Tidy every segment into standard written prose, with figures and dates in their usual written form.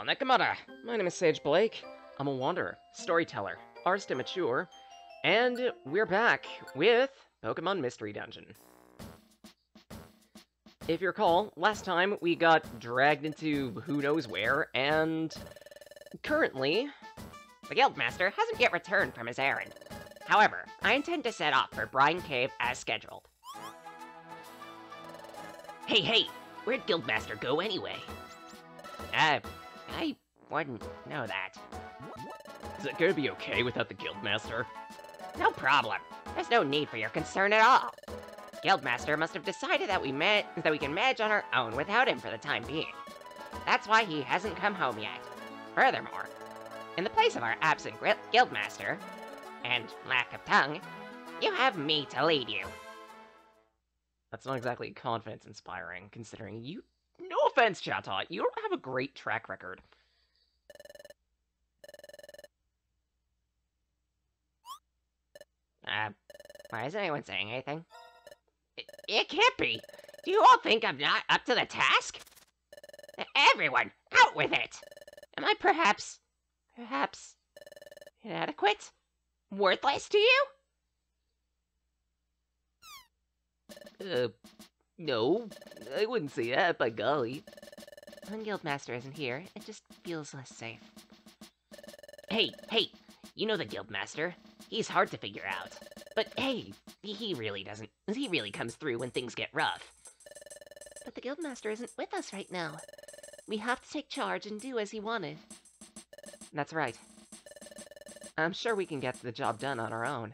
Nakamura. My name is Sage Blake. I'm a wanderer, storyteller, artist immature, and we're back with Pokemon Mystery Dungeon. If you recall, last time we got dragged into who knows where, and currently, the Guildmaster hasn't yet returned from his errand. However, I intend to set off for Brine Cave as scheduled. Hey, where'd Guildmaster go anyway? I wouldn't know that. Is it gonna be okay without the Guildmaster? No problem. There's no need for your concern at all. Guildmaster must have decided that we can manage on our own without him for the time being. That's why he hasn't come home yet. Furthermore, in the place of our absent Guildmaster, and lack of tongue, you have me to lead you. That's not exactly confidence-inspiring, considering you... No offense, Chatot, you don't have a great track record. Why isn't anyone saying anything? It can't be! Do you all think I'm not up to the task? Everyone, out with it! Am I perhaps inadequate? Worthless to you? No, I wouldn't say that, by golly. When Guildmaster isn't here, it just feels less safe. Hey, you know the Guildmaster. He's hard to figure out. But hey, he really comes through when things get rough. But the Guildmaster isn't with us right now. We have to take charge and do as he wanted. That's right. I'm sure we can get the job done on our own.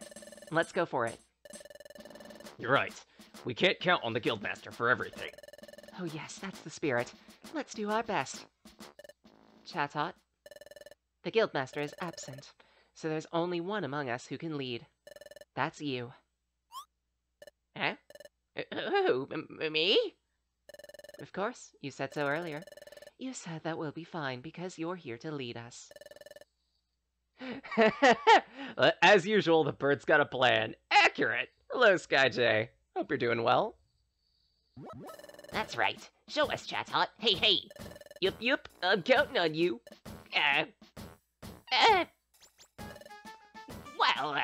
Let's go for it. You're right. We can't count on the Guildmaster for everything. Oh yes, that's the spirit. Let's do our best. Chatot, the Guildmaster is absent, so there's only one among us who can lead. That's you. Huh? Who? Me? Of course, you said so earlier. You said that we'll be fine because you're here to lead us. As usual, the bird's got a plan. Accurate! Hello, Sky Hope you're doing well. That's right. Show us, Chatot. Hey. Yup, I'm counting on you. Well,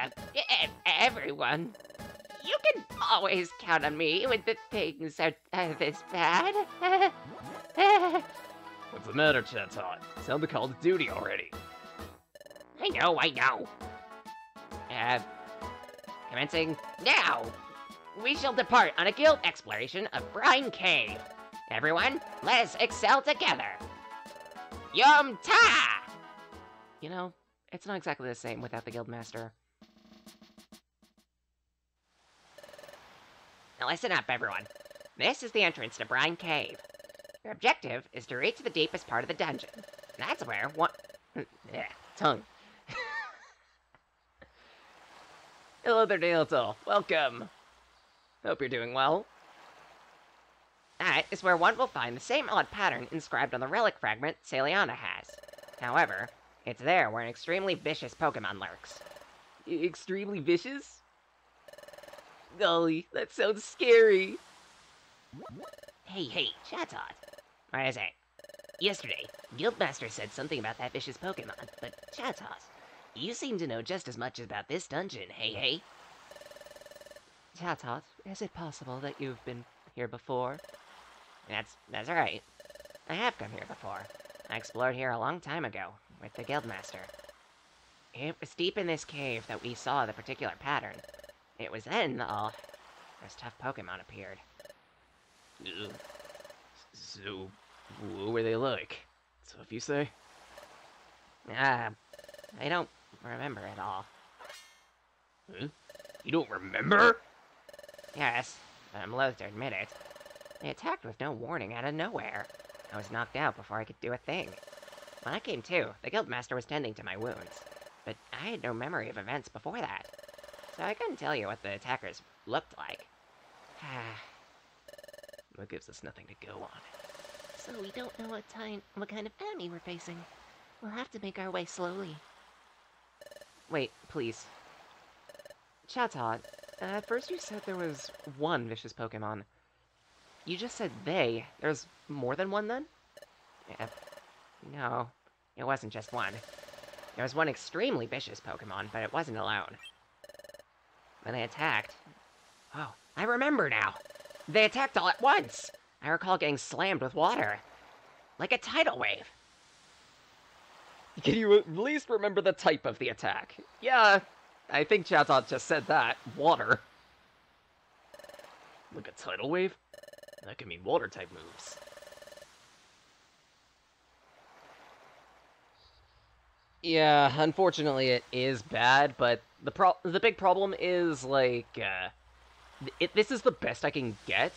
everyone, you can always count on me when the things are this bad. What's the matter, Chatot? Sound the call to duty already. I know. Commencing now. We shall depart on a guild exploration of Brine Cave. Everyone, let's excel together. Yum Ta! You know, it's not exactly the same without the Guildmaster. Now listen up, everyone. This is the entrance to Brine Cave. Your objective is to reach the deepest part of the dungeon. That's where one... tongue. Hello there, Nailtall. Welcome. Hope you're doing well. That is where one will find the same odd pattern inscribed on the relic fragment Saliana has. However, it's there where an extremely vicious Pokemon lurks. Extremely vicious? Golly, that sounds scary. Hey, Chatot. What is it? Yesterday, Guildmaster said something about that vicious Pokemon, but Chatot, you seem to know just as much about this dungeon, hey? Chatot, is it possible that you've been here before? That's right. I have come here before. I explored here a long time ago, with the Guildmaster. It was deep in this cave that we saw the particular pattern. It was then that all those tough Pokemon appeared. So, what were they like? Tough, you say? I don't remember at all. Huh? You don't remember? Yes, but I'm loath to admit it. They attacked with no warning out of nowhere. I was knocked out before I could do a thing. When I came to, the Guildmaster was tending to my wounds, but I had no memory of events before that, so I couldn't tell you what the attackers looked like. That gives us nothing to go on. So we don't know what kind of enemy we're facing. We'll have to make our way slowly. Wait, please. Chatot, at first you said there was one vicious Pokemon. You just said they. There's more than one, then? No, it wasn't just one. There was one extremely vicious Pokemon, but it wasn't alone. When they attacked... Oh, I remember now! They attacked all at once! I recall getting slammed with water. Like a tidal wave. Can you at least remember the type of the attack? Yeah, I think Chatot just said that. Water. Like a tidal wave? That could mean water-type moves. Yeah, unfortunately it is bad, but the big problem is, like, this is the best I can get.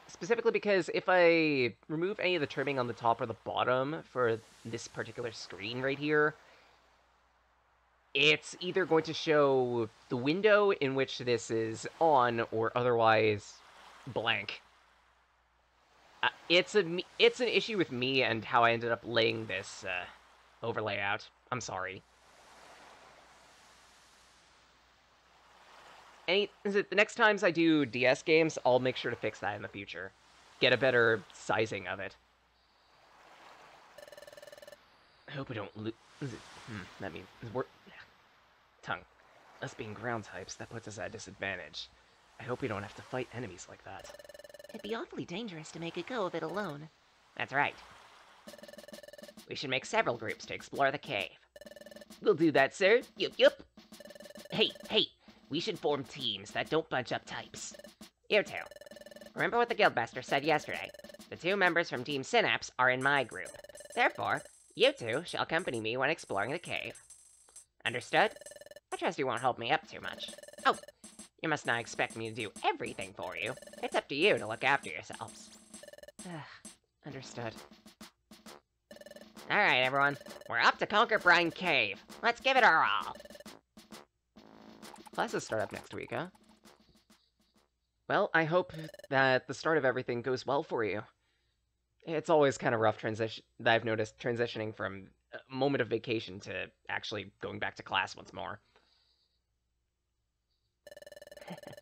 Specifically because if I remove any of the trimming on the top or the bottom for this particular screen right here, it's either going to show the window in which this is on or otherwise blank. It's an issue with me and how I ended up laying this overlay out. I'm sorry. The next times I do DS games, I'll make sure to fix that in the future. Get a better sizing of it. I hope we don't lose... that means... Tongue. Us being ground types, that puts us at a disadvantage. I hope we don't have to fight enemies like that. It'd be awfully dangerous to make a go of it alone. That's right. We should make several groups to explore the cave. We'll do that, sir. Yup, yup. Hey, we should form teams that don't bunch up types. You two. Remember what the Guildmaster said yesterday. The 2 members from Team Synapse are in my group. Therefore, you 2 shall accompany me when exploring the cave. Understood? I trust you won't hold me up too much. Oh, you must not expect me to do everything for you. It's up to you to look after yourselves. Understood. Alright, everyone. We're up to conquer Brine Cave. Let's give it our all. Classes start up next week, huh? Well, I hope that the start of everything goes well for you. It's always kind of rough transition that I've noticed transitioning from a moment of vacation to actually going back to class once more.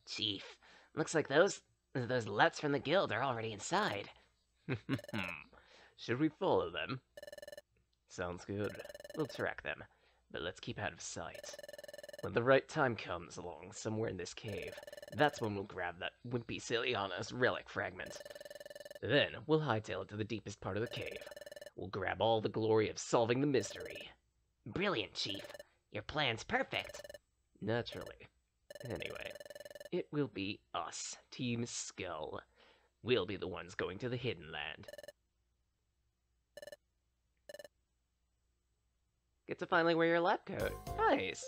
Chief, looks like those Lets from the guild are already inside. Should we follow them? Sounds good. We'll track them, but let's keep out of sight. When the right time comes along somewhere in this cave, that's when we'll grab that wimpy Ciliana's relic fragment. Then we'll hightail it to the deepest part of the cave. We'll grab all the glory of solving the mystery. Brilliant, Chief. Your plan's perfect. Naturally. Anyway, it will be us, Team Skull. We'll be the ones going to the Hidden Land. Get to finally wear your lab coat. Nice!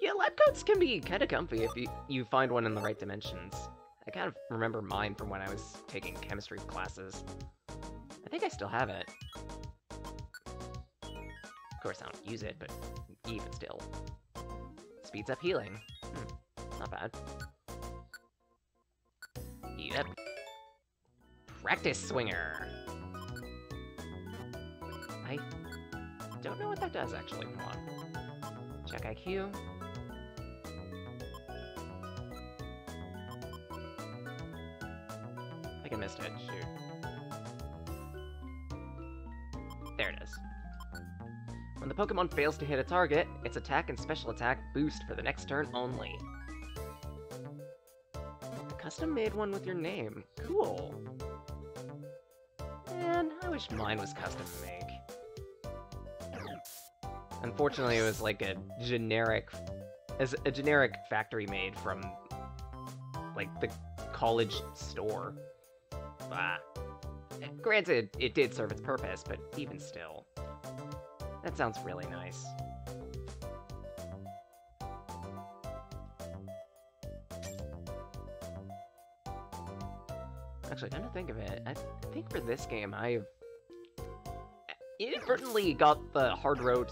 Yeah, lab coats can be kind of comfy if you find one in the right dimensions. I kind of remember mine from when I was taking chemistry classes. I think I still have it. Of course, I don't use it, but even still. Speeds up healing. Not bad. Yep. Practice Swinger. I don't know what that does, actually. Come on. Check IQ. I think I missed it. Shoot. There it is. When the Pokemon fails to hit a target, its attack and special attack boost for the next turn only. A custom-made one with your name. Cool. Man, I wish mine was custom to make. Unfortunately, it was like a generic factory made from, like, the college store. Granted, it did serve its purpose, but even still. That sounds really nice. Actually, come to think of it, I think for this game, I've inadvertently got the hard road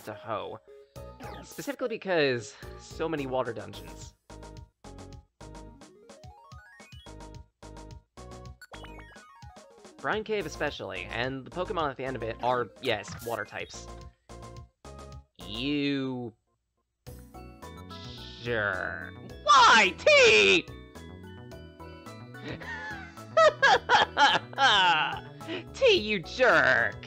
to hoe. Specifically because so many water dungeons. Brine Cave especially, and the Pokemon at the end of it are, yes, water types. You... Sure. Why, T?! T, you jerk!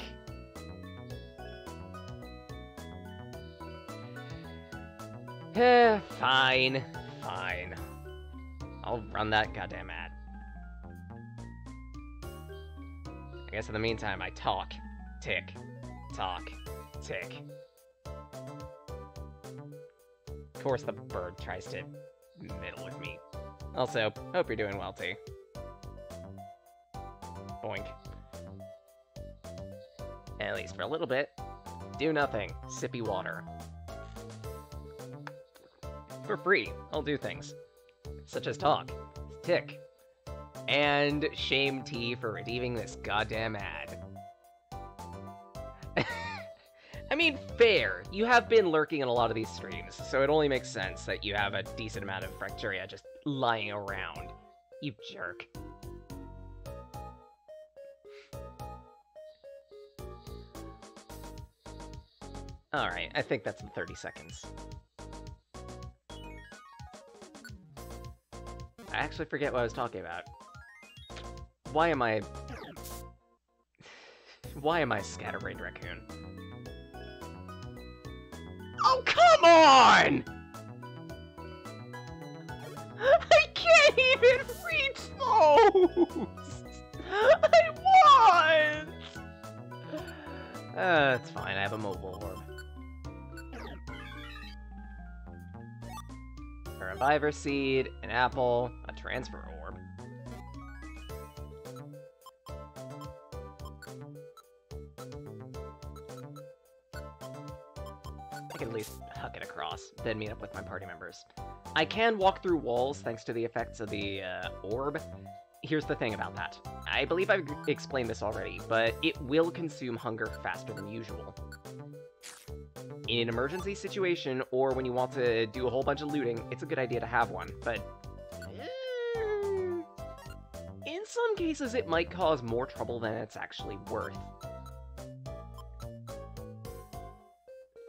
Fine. Fine. I'll run that goddamn ad. I guess in the meantime, I talk. Tick. Talk. Tick. Of course the bird tries to middle with me. Also, hope you're doing well, T. Boink. At least for a little bit. Do nothing. Sippy water. For free, I'll do things. Such as talk. Tick. And shame T for redeeming this goddamn ad. I mean, fair. You have been lurking in a lot of these streams, so it only makes sense that you have a decent amount of Fracturia just lying around. You jerk. Alright, I think that's the 30 seconds. I actually forget what I was talking about. Why am I Scatterbrained Raccoon? Oh, come on! I can't even reach those! I want! It's fine, I have a mobile orb. A Reviver Seed, an apple, a Transfer Orb. I can at least huck it across, then meet up with my party members. I can walk through walls thanks to the effects of the orb. Here's the thing about that. I believe I've explained this already, but it will consume hunger faster than usual. In an emergency situation, or when you want to do a whole bunch of looting, it's a good idea to have one, but in some cases it might cause more trouble than it's actually worth.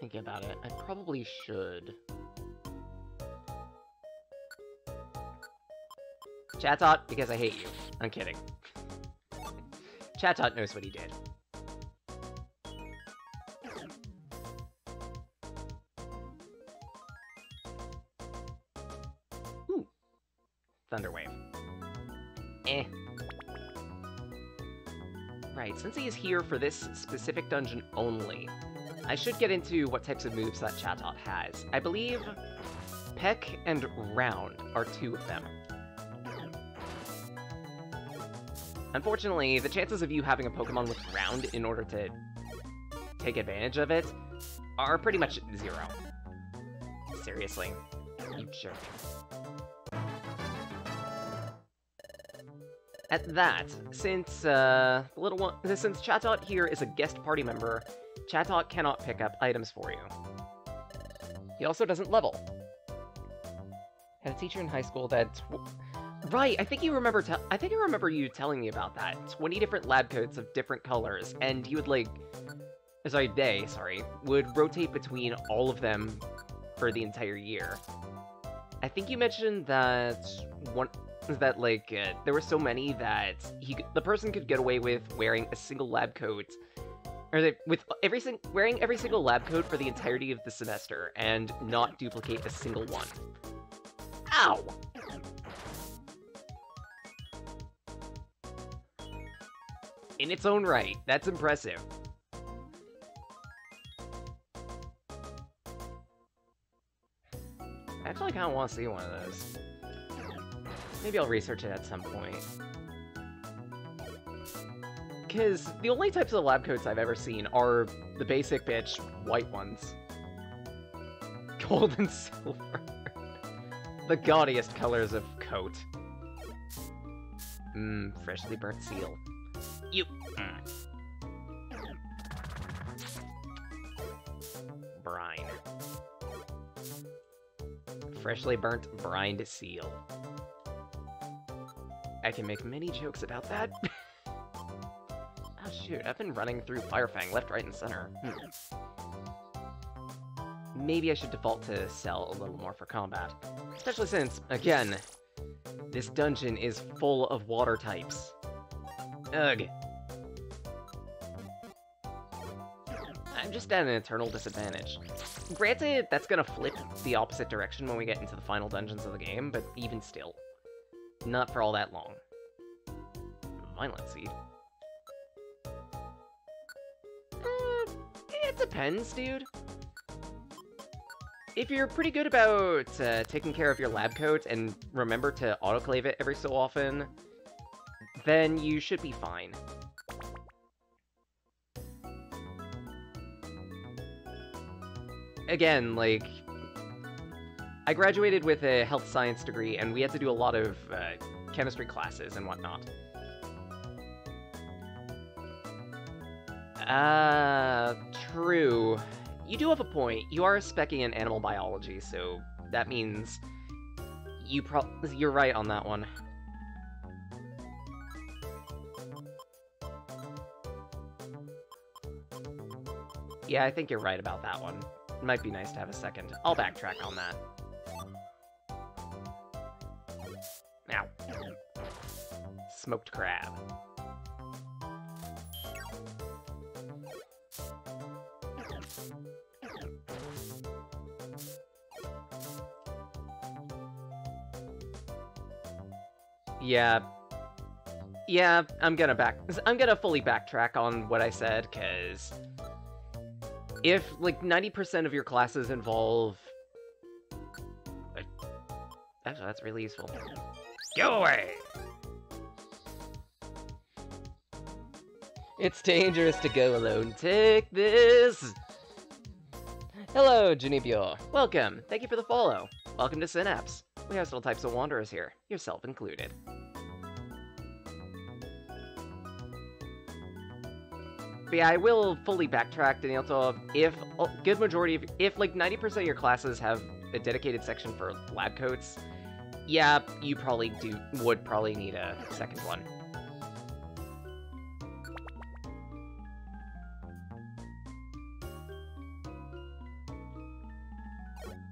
Thinking about it, I probably should. Chatot, because I hate you. I'm kidding. Chatot knows what he did. Ooh. Thunderwave. Eh. Right, since he is here for this specific dungeon only, I should get into what types of moves that Chatot has. I believe Peck and Round are two of them. Unfortunately, the chances of you having a Pokemon with Round in order to take advantage of it are pretty much 0. Seriously, you jerk. At that, since since Chatot here is a guest party member, Chatot cannot pick up items for you. He also doesn't level. Had a teacher in high school that... Right, I think I remember you telling me about that. 20 different lab coats of different colors, and he would would rotate between all of them for the entire year. I think you mentioned that there were so many that the person could get away with wearing a single lab coat, or wearing every single lab coat for the entirety of the semester and not duplicate a single one. Ow! In its own right, that's impressive. I actually kind of want to see one of those. Maybe I'll research it at some point. Because the only types of lab coats I've ever seen are the basic bitch white ones. Gold and silver. The gaudiest colors of coat. Freshly burnt seal. You. Brine. Freshly burnt brined seal. I can make many jokes about that. Oh shoot, I've been running through Firefang left, right, and center. Maybe I should default to sell a little more for combat. Especially since, again, this dungeon is full of water types. Ugh. I'm just at an eternal disadvantage. Granted, that's gonna flip the opposite direction when we get into the final dungeons of the game, but even still. Not for all that long. Violent Seed. It depends, dude. If you're pretty good about taking care of your lab coat and remember to autoclave it every so often, then you should be fine. Again, like, I graduated with a health science degree, and we had to do a lot of chemistry classes and whatnot. True. You do have a point. You are speccing in animal biology, so that means you're right on that one. Yeah, I think you're right about that one. It might be nice to have a second. I'll backtrack on that. Ow. Smoked crab. Yeah, I'm gonna fully backtrack on what I said, because if, like, 90% of your classes involve... Actually, that's really useful. Go away! It's dangerous to go alone. Take this! Hello, Junibyo. Welcome. Thank you for the follow. Welcome to Synapse. We have all types of wanderers here, yourself included. But yeah, I will fully backtrack, Danielto. If like 90% of your classes have a dedicated section for lab coats, yeah, you would probably need a second one.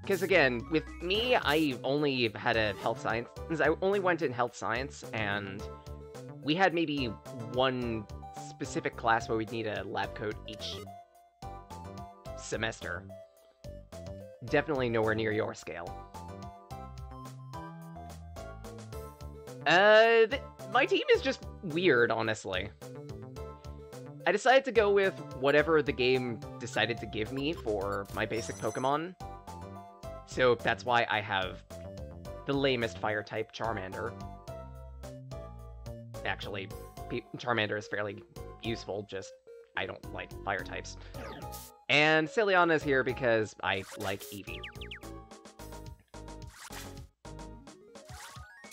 Because again, with me, I only had a health science. I only went in health science, and we had maybe one specific class where we'd need a lab coat each semester. Definitely nowhere near your scale. My team is just weird, honestly. I decided to go with whatever the game decided to give me for my basic Pokemon. So that's why I have the lamest fire-type Charmander. Actually, Charmander is fairly useful, just I don't like fire types. And Celiana's here because I like Eevee.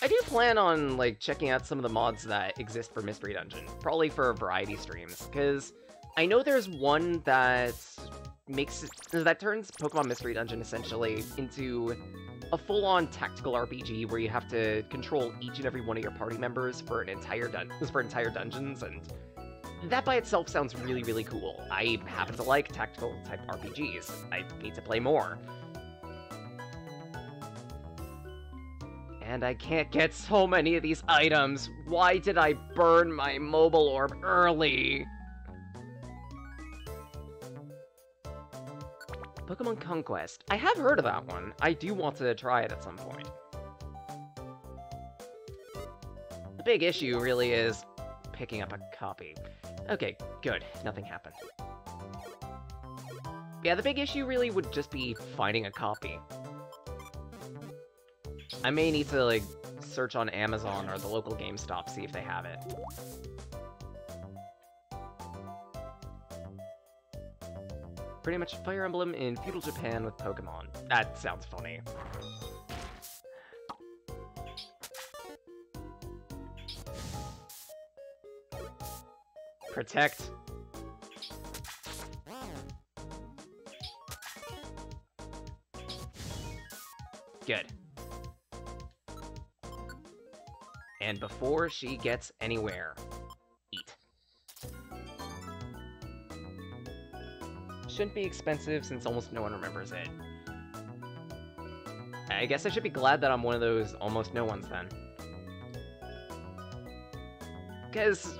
I do plan on, like, checking out some of the mods that exist for Mystery Dungeon, probably for variety streams, because I know there's one that turns Pokemon Mystery Dungeon essentially into a full-on tactical RPG where you have to control each and every one of your party members for entire dungeons, and that by itself sounds really, really cool. I happen to like tactical-type RPGs. I need to play more. And I can't get so many of these items. Why did I burn my mobile orb early? Pokemon Conquest. I have heard of that one. I do want to try it at some point. The big issue really is picking up a copy. Okay, good. Nothing happened. Yeah, the big issue really would just be finding a copy. I may need to, like, search on Amazon or the local GameStop, see if they have it. Pretty much Fire Emblem in feudal Japan with Pokemon. That sounds funny. Protect. Good. And before she gets anywhere, eat. Shouldn't be expensive since almost no one remembers it. I guess I should be glad that I'm one of those almost no ones then. Because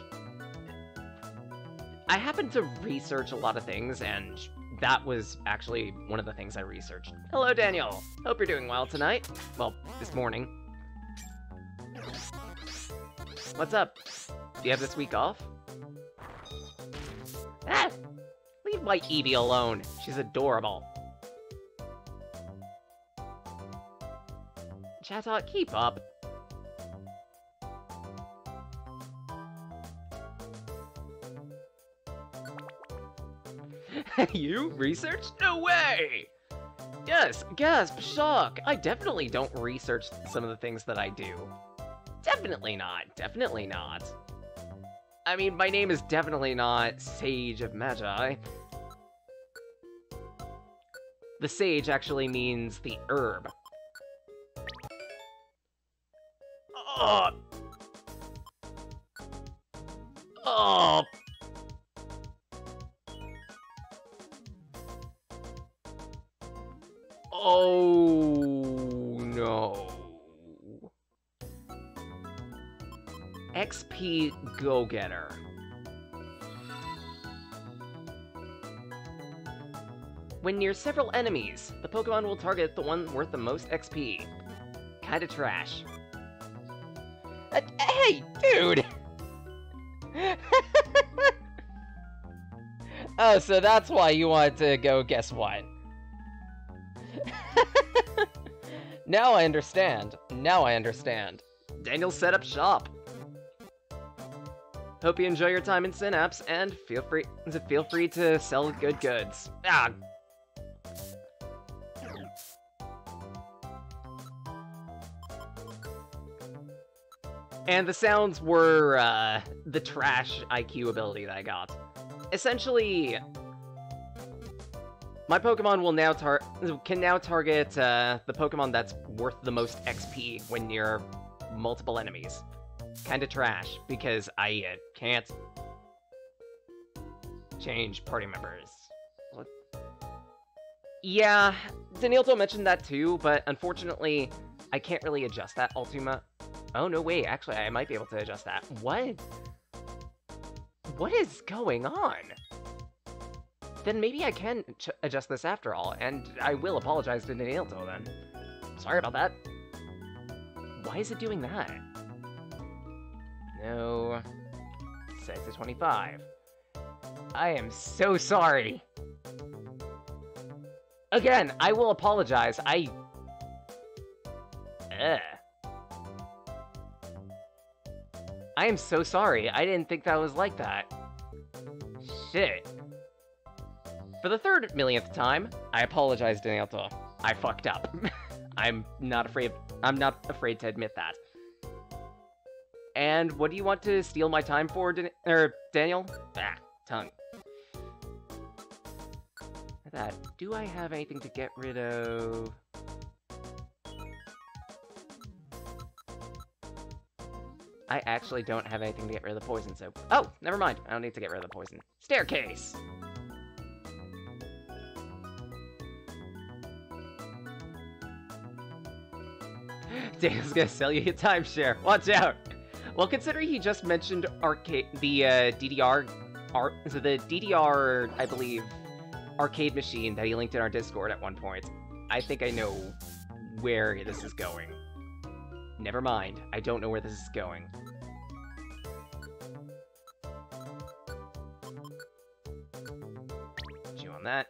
I happen to research a lot of things, and that was actually one of the things I researched. Hello, Daniel. Hope you're doing well tonight. Well, this morning. What's up? Do you have this week off? Ah! Leave my Eevee alone. She's adorable. Chatot, keep up. You? Research? No way! Yes, gasp, shock. I definitely don't research some of the things that I do. Definitely not. Definitely not. I mean, my name is definitely not Sage of Magi. The sage actually means the herb. Oh! Oh! Oh no. XP Go-Getter. When near several enemies, the Pokemon will target the one worth the most XP. Kinda trash. Hey, dude! Oh, so that's why you wanted to go guess what? Now I understand. Now I understand. Daniel set up shop. Hope you enjoy your time in Synapse, and feel free to sell good goods. Ah! And the sounds were, the trash IQ ability that I got. Essentially, my Pokemon will now can now target the Pokemon that's worth the most XP when near multiple enemies. Kinda trash, because I can't change party members. What? Yeah, Danielto mentioned that too, but unfortunately, I can't really adjust that all too much. Oh, no, wait, actually, I might be able to adjust that. What? What is going on? Then maybe I can adjust this after all, and I will apologize to Danielto then. Sorry about that. Why is it doing that? No. Set to 25. I am so sorry. Again, I will apologize. I am so sorry. I didn't think that was like that. Shit. For the 3rd millionth time, I apologize, Danielto. I fucked up. I'm not afraid to admit that. And what do you want to steal my time for, Daniel? Ah, tongue. That. Do I have anything to get rid of? I actually don't have anything to get rid of the poison, so... Oh, never mind. I don't need to get rid of the poison. Staircase! Daniel's gonna sell you a timeshare. Watch out! Well, considering he just mentioned the DDR, I believe, arcade machine that he linked in our Discord at one point, I think I know where this is going. Never mind, I don't know where this is going. Chew on that.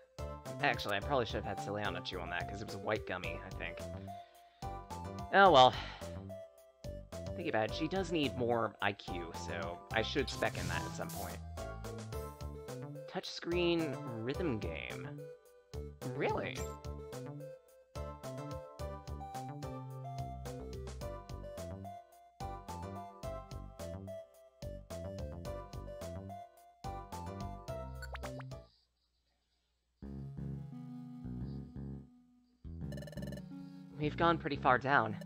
Actually, I probably should have had Ciliana chew on that, because it was a white gummy, I think. Oh well. Thinking about it, she does need more IQ, so I should spec in that at some point. Touchscreen rhythm game. Really? We've gone pretty far down.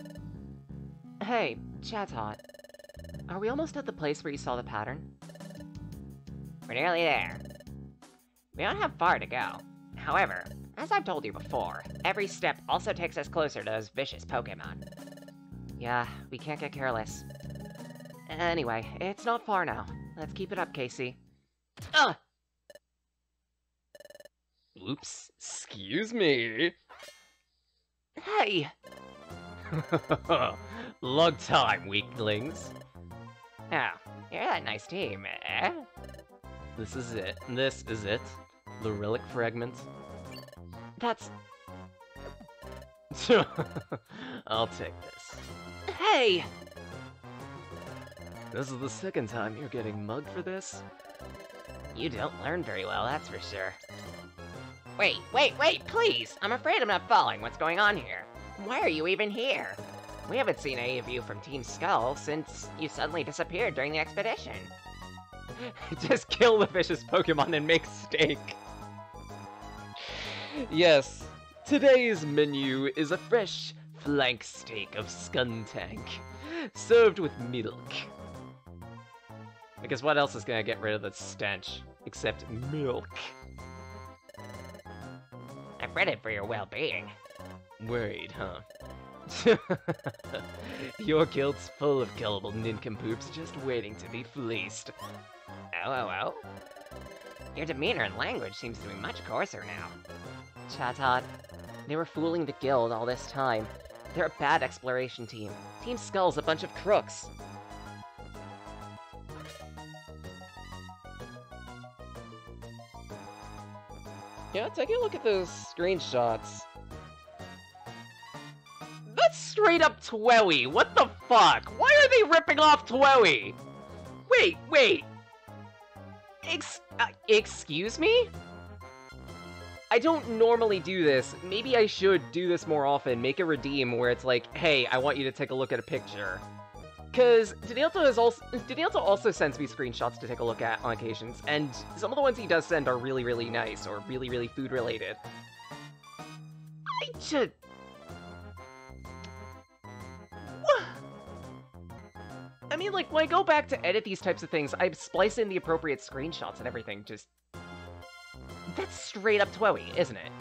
Hey, Chatot. Are we almost at the place where you saw the pattern? We're nearly there. We don't have far to go. However, as I've told you before, every step also takes us closer to those vicious Pokemon. Yeah, we can't get careless. Anyway, it's not far now. Let's keep it up, Casey. Ugh! Oops, excuse me. Hey! Long time, weaklings. Oh, you're that nice team, eh? This is it. This is it. The relic fragment. That's... I'll take this. Hey! This is the second time you're getting mugged for this? You don't learn very well, that's for sure. Wait, please! I'm afraid I'm not following what's going on here. Why are you even here? We haven't seen any of you from Team Skull since you suddenly disappeared during the expedition. Just kill the vicious Pokemon and make steak. Yes, today's menu is a fresh flank steak of Skuntank, served with milk. Because what else is gonna get rid of the stench, except milk? I bred it for your well-being. Worried, huh? Your guild's full of gullible nincompoops just waiting to be fleeced. Oh. Your demeanor and language seems to be much coarser now. Chatot, they were fooling the guild all this time. They're a bad exploration team. Team Skull's a bunch of crooks. Yeah, take a look at those screenshots. That's straight up Twowie! What the fuck? Why are they ripping off Twowie? Wait. Excuse me? I don't normally do this. Maybe I should do this more often. Make a redeem where it's like, hey, I want you to take a look at a picture. Because Danielto also sends me screenshots to take a look at on occasions, and some of the ones he does send are really, really nice, or really, really food-related. I mean, like, when I go back to edit these types of things, I splice in the appropriate screenshots and everything, just... That's straight up Twowie, isn't it?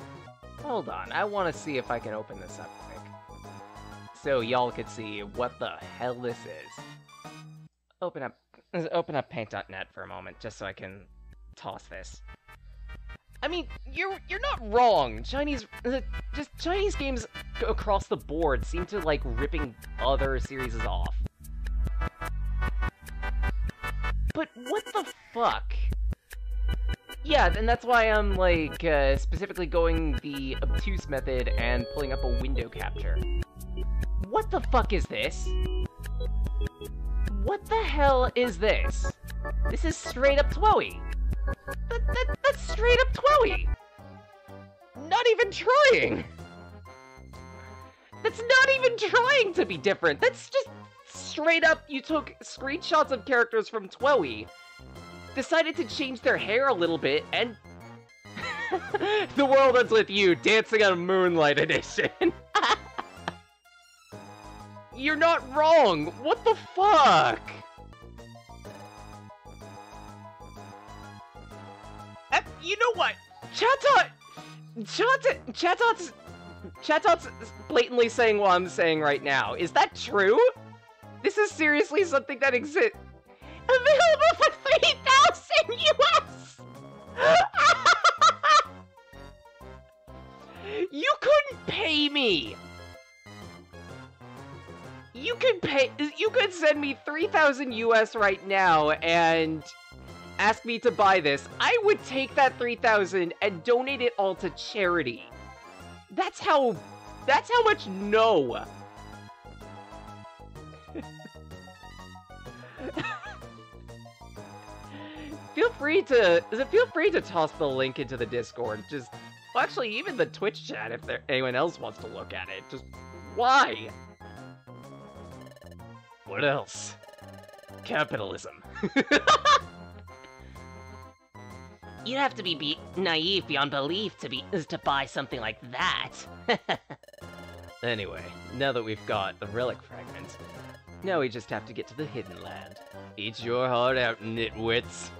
Hold on, I want to see if I can open this up quick. So y'all could see what the hell this is. Open up paint.net for a moment, just so I can toss this. I mean, you're not wrong. Chinese games across the board seem to like ripping other series off. But what the fuck? Yeah, and that's why I'm, like, specifically going the obtuse method and pulling up a window capture. What the fuck is this? What the hell is this? This is straight up Twowie. That's straight up Twowie. Not even trying. That's not even trying to be different. That's just straight up, you took screenshots of characters from Twowie, decided to change their hair a little bit, and... The world ends with you, dancing on Moonlight Edition. You're not wrong! What the fuck? You know what? Chatot's blatantly saying what I'm saying right now. Is that true? This is seriously something that exists. Available for 3,000 US! You couldn't pay me! You could send me 3,000 US right now and ask me to buy this. I would take that 3,000 and donate it all to charity. That's how much no. Feel free to toss the link into the Discord. Just, well, actually, even the Twitch chat if anyone else wants to look at it. Just, why? What else? Capitalism. You'd have to be naive beyond belief to buy something like that. Anyway, now that we've got the relic fragment, now we just have to get to the hidden land. Eat your heart out, nitwits.